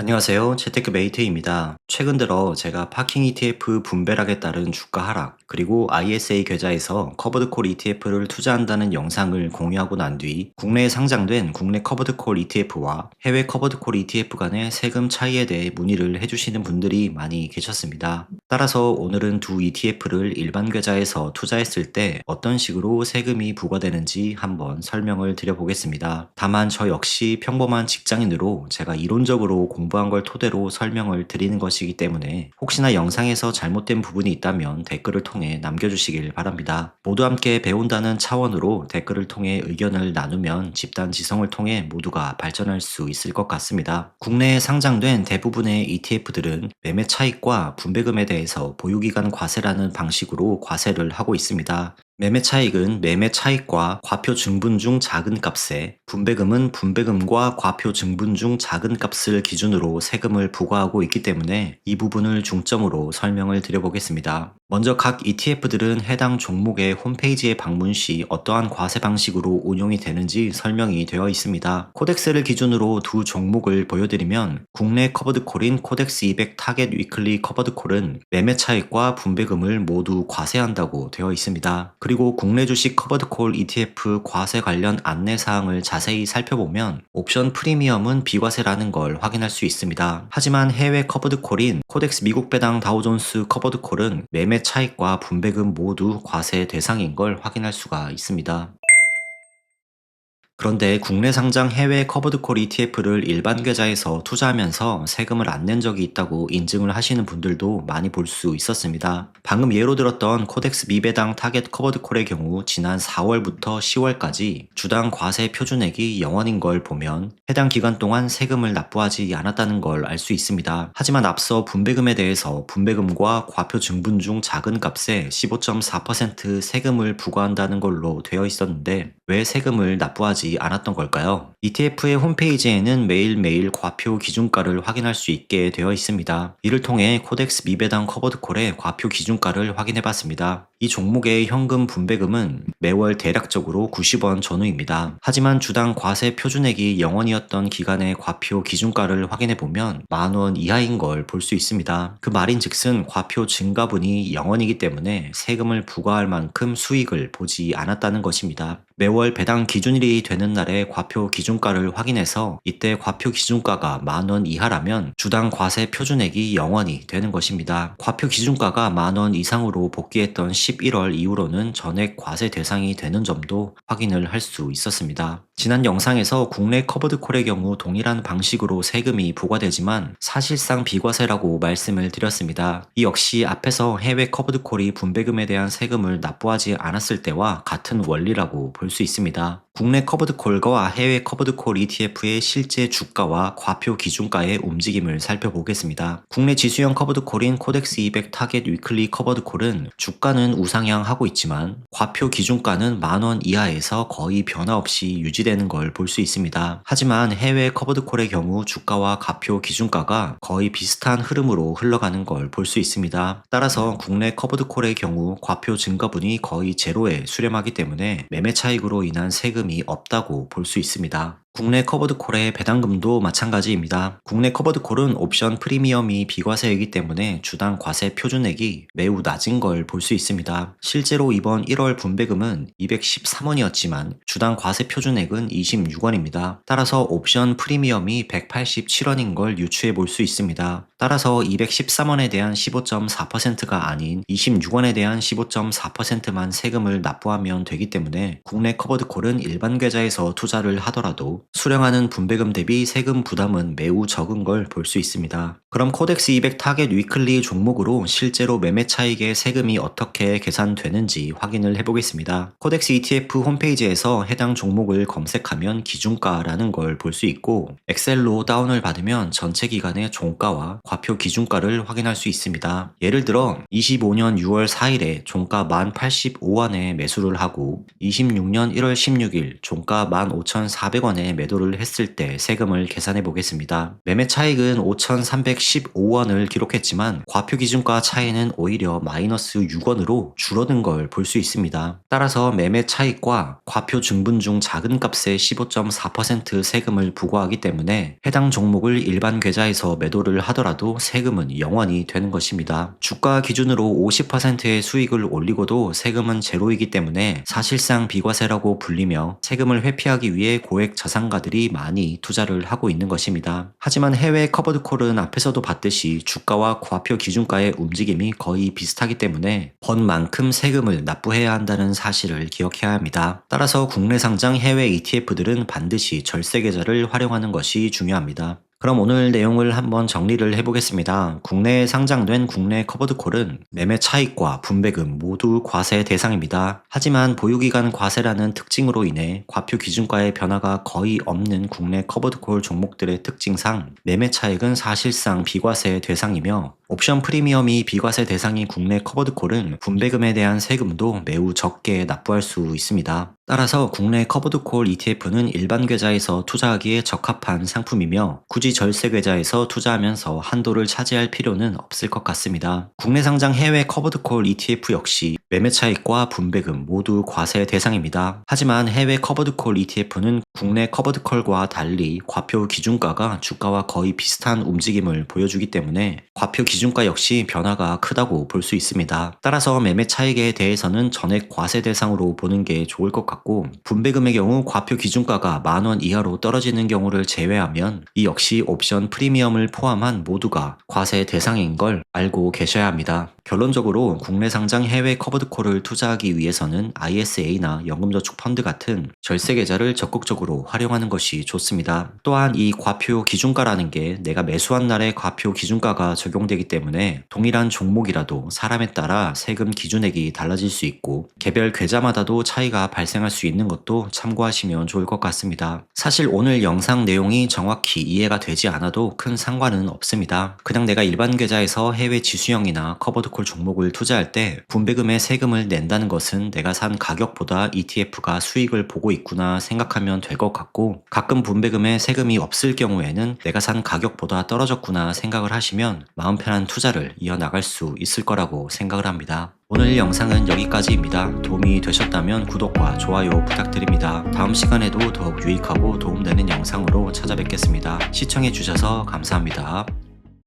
안녕하세요. 재테크 메이트입니다. 최근 들어 제가 파킹 ETF 분배락에 따른 주가 하락, 그리고 ISA 계좌에서 커버드콜 ETF를 투자한다는 영상을 공유하고 난 뒤 국내에 상장된 국내 커버드콜 ETF와 해외 커버드콜 ETF 간의 세금 차이에 대해 문의를 해주시는 분들이 많이 계셨습니다. 따라서 오늘은 두 ETF를 일반 계좌에서 투자했을 때 어떤 식으로 세금이 부과되는지 한번 설명을 드려보겠습니다. 다만 저 역시 평범한 직장인으로 제가 이론적으로 공부한 걸 토대로 설명을 드리는 것이기 때문에 혹시나 영상에서 잘못된 부분이 있다면 댓글을 통해 남겨주시길 바랍니다. 모두 함께 배운다는 차원으로 댓글을 통해 의견을 나누면 집단 지성을 통해 모두가 발전할 수 있을 것 같습니다. 국내에 상장된 대부분의 ETF들은 매매 차익과 분배금에 대해서 보유기간 과세라는 방식으로 과세를 하고 있습니다. 매매 차익은 매매 차익과 과표 증분 중 작은 값에, 분배금은 분배금과 과표 증분 중 작은 값을 기준으로 세금을 부과하고 있기 때문에 이 부분을 중점으로 설명을 드려보겠습니다. 먼저 각 ETF들은 해당 종목의 홈페이지에 방문 시 어떠한 과세 방식으로 운용이 되는지 설명이 되어 있습니다. 코덱스를 기준으로 두 종목을 보여드리면 국내 커버드콜인 코덱스 200 타겟 위클리 커버드콜은 매매 차익과 분배금을 모두 과세한다고 되어 있습니다. 그리고 국내 주식 커버드콜 ETF 과세 관련 안내사항을 자세히 살펴보면 옵션 프리미엄은 비과세라는 걸 확인할 수 있습니다. 하지만 해외 커버드콜인 코덱스 미국 배당 다우존스 커버드콜은 매매 차익과 분배금 모두 과세 대상인 걸 확인할 수가 있습니다. 그런데 국내 상장 해외 커버드콜 ETF를 일반 계좌에서 투자하면서 세금을 안 낸 적이 있다고 인증을 하시는 분들도 많이 볼 수 있었습니다. 방금 예로 들었던 코덱스 미배당 타겟 커버드콜의 경우 지난 4월부터 10월까지 주당 과세 표준액이 0원인 걸 보면 해당 기간 동안 세금을 납부하지 않았다는 걸 알 수 있습니다. 하지만 앞서 분배금에 대해서 분배금과 과표 증분 중 작은 값에 15.4% 세금을 부과한다는 걸로 되어 있었는데 왜 세금을 납부하지 않았던 걸까요? ETF의 홈페이지에는 매일매일 과표 기준가를 확인할 수 있게 되어 있습니다. 이를 통해 코덱스 미배당 커버드콜의 과표 기준가를 확인해봤습니다. 이 종목의 현금 분배금은 매월 대략적으로 90원 전후입니다. 하지만 주당 과세 표준액이 0원이었던 기간의 과표 기준가를 확인해보면 만원 이하인 걸 볼 수 있습니다. 그 말인즉슨 과표 증가분이 0원이기 때문에 세금을 부과할 만큼 수익을 보지 않았다는 것입니다. 매월 배당 기준일이 되는 날에 과표 기준가를 확인해서 이때 과표 기준가가 만원 이하라면 주당 과세 표준액이 0원이 되는 것입니다. 과표 기준가가 만원 이상으로 복귀했던 11월 이후로는 전액 과세 대상이 되는 점도 확인을 할 수 있었습니다. 지난 영상에서 국내 커버드콜의 경우 동일한 방식으로 세금이 부과되지만 사실상 비과세라고 말씀을 드렸습니다. 이 역시 앞에서 해외 커버드콜이 분배금에 대한 세금을 납부하지 않았을 때와 같은 원리라고 볼 수 있습니다. 국내 커버드콜과 해외 커버드콜 ETF의 실제 주가와 과표 기준가의 움직임을 살펴보겠습니다. 국내 지수형 커버드콜인 코덱스 200 타겟 위클리 커버드콜은 주가는 우상향하고 있지만 과표 기준가는 만원 이하에서 거의 변화 없이 유지되는 걸 볼 수 있습니다. 하지만 해외 커버드콜의 경우 주가와 과표 기준가가 거의 비슷한 흐름으로 흘러가는 걸 볼 수 있습니다. 따라서 국내 커버드콜의 경우 과표 증가분이 거의 제로에 수렴하기 때문에 매매 차익으로 인한 세금이 없다고 볼 수 있습니다. 국내 커버드콜의 배당금도 마찬가지입니다. 국내 커버드콜은 옵션 프리미엄이 비과세이기 때문에 주당 과세 표준액이 매우 낮은 걸 볼 수 있습니다. 실제로 이번 1월 분배금은 213원이었지만 주당 과세 표준액은 26원입니다. 따라서 옵션 프리미엄이 187원인 걸 유추해 볼 수 있습니다. 따라서 213원에 대한 15.4%가 아닌 26원에 대한 15.4%만 세금을 납부하면 되기 때문에 국내 커버드콜은 일반 계좌에서 투자를 하더라도 수령하는 분배금 대비 세금 부담은 매우 적은 걸 볼 수 있습니다. 그럼 코덱스 200 타겟 위클리 종목으로 실제로 매매 차익의 세금이 어떻게 계산되는지 확인을 해보겠습니다. 코덱스 ETF 홈페이지에서 해당 종목을 검색하면 기준가라는 걸 볼 수 있고 엑셀로 다운을 받으면 전체 기간의 종가와 과표 기준가를 확인할 수 있습니다. 예를 들어 25년 6월 4일에 종가 1085원에 매수를 하고 26년 1월 16일 종가 15,400원에 매도를 했을 때 세금을 계산해 보겠습니다. 매매 차익은 5,300 115원을 기록했지만 과표 기준가 차이는 오히려 마이너스 6원으로 줄어든 걸 볼 수 있습니다. 따라서 매매 차익과 과표 증분 중 작은 값에 15.4% 세금을 부과하기 때문에 해당 종목을 일반 계좌에서 매도를 하더라도 세금은 0원이 되는 것입니다. 주가 기준으로 50%의 수익을 올리고도 세금은 제로이기 때문에 사실상 비과세라고 불리며 세금을 회피하기 위해 고액 자산가들이 많이 투자를 하고 있는 것입니다. 하지만 해외 커버드콜은 앞에서도 봤듯이 주가와 과표 기준가의 움직임이 거의 비슷하기 때문에 번 만큼 세금을 납부해야 한다는 사실을 기억해야 합니다. 따라서 국내 상장 해외 ETF들은 반드시 절세 계좌를 활용하는 것이 중요합니다. 그럼 오늘 내용을 한번 정리를 해보겠습니다. 국내에 상장된 국내 커버드콜은 매매 차익과 분배금 모두 과세 대상입니다. 하지만 보유기간 과세라는 특징으로 인해 과표 기준가의 변화가 거의 없는 국내 커버드콜 종목들의 특징상 매매 차익은 사실상 비과세 대상이며 옵션 프리미엄이 비과세 대상인 국내 커버드콜은 분배금에 대한 세금도 매우 적게 납부할 수 있습니다. 따라서 국내 커버드콜 ETF는 일반 계좌에서 투자하기에 적합한 상품이며 굳이 절세 계좌에서 투자하면서 한도를 차지할 필요는 없을 것 같습니다. 국내 상장 해외 커버드콜 ETF 역시 매매 차익과 분배금 모두 과세 대상입니다. 하지만 해외 커버드콜 ETF는 국내 커버드콜과 달리 과표 기준가가 주가와 거의 비슷한 움직임을 보여주기 때문에 과표 기준가 역시 변화가 크다고 볼 수 있습니다. 따라서 매매 차익에 대해서는 전액 과세 대상으로 보는 게 좋을 것 같고 분배금의 경우 과표 기준가가 10,000원 이하로 떨어지는 경우를 제외하면 이 역시 옵션 프리미엄을 포함한 모두가 과세 대상인 걸 알고 계셔야 합니다. 결론적으로 국내 상장 해외 커버드콜을 투자하기 위해서는 ISA나 연금저축 펀드 같은 절세 계좌를 적극적으로 활용하는 것이 좋습니다. 또한 이 과표 기준가라는 게 내가 매수한 날의 과표 기준가가 적용되기 때문에 동일한 종목이라도 사람에 따라 세금 기준액이 달라질 수 있고 개별 계좌마다도 차이가 발생할 수 있는 것도 참고하시면 좋을 것 같습니다. 사실 오늘 영상 내용이 정확히 이해가 되지 않아도 큰 상관은 없습니다. 그냥 내가 일반 계좌에서 해외 지수형이나 커버드콜 종목을 투자할 때 분배금의 세금을 낸다는 것은 내가 산 가격보다 ETF가 수익을 보고 있구나 생각하면 될 것 같고 가끔 분배금에 세금이 없을 경우에는 내가 산 가격보다 떨어졌구나 생각을 하시면 마음 편한 투자를 이어나갈 수 있을 거라고 생각을 합니다. 오늘 영상은 여기까지입니다. 도움이 되셨다면 구독과 좋아요 부탁드립니다. 다음 시간에도 더욱 유익하고 도움되는 영상으로 찾아뵙겠습니다. 시청해주셔서 감사합니다.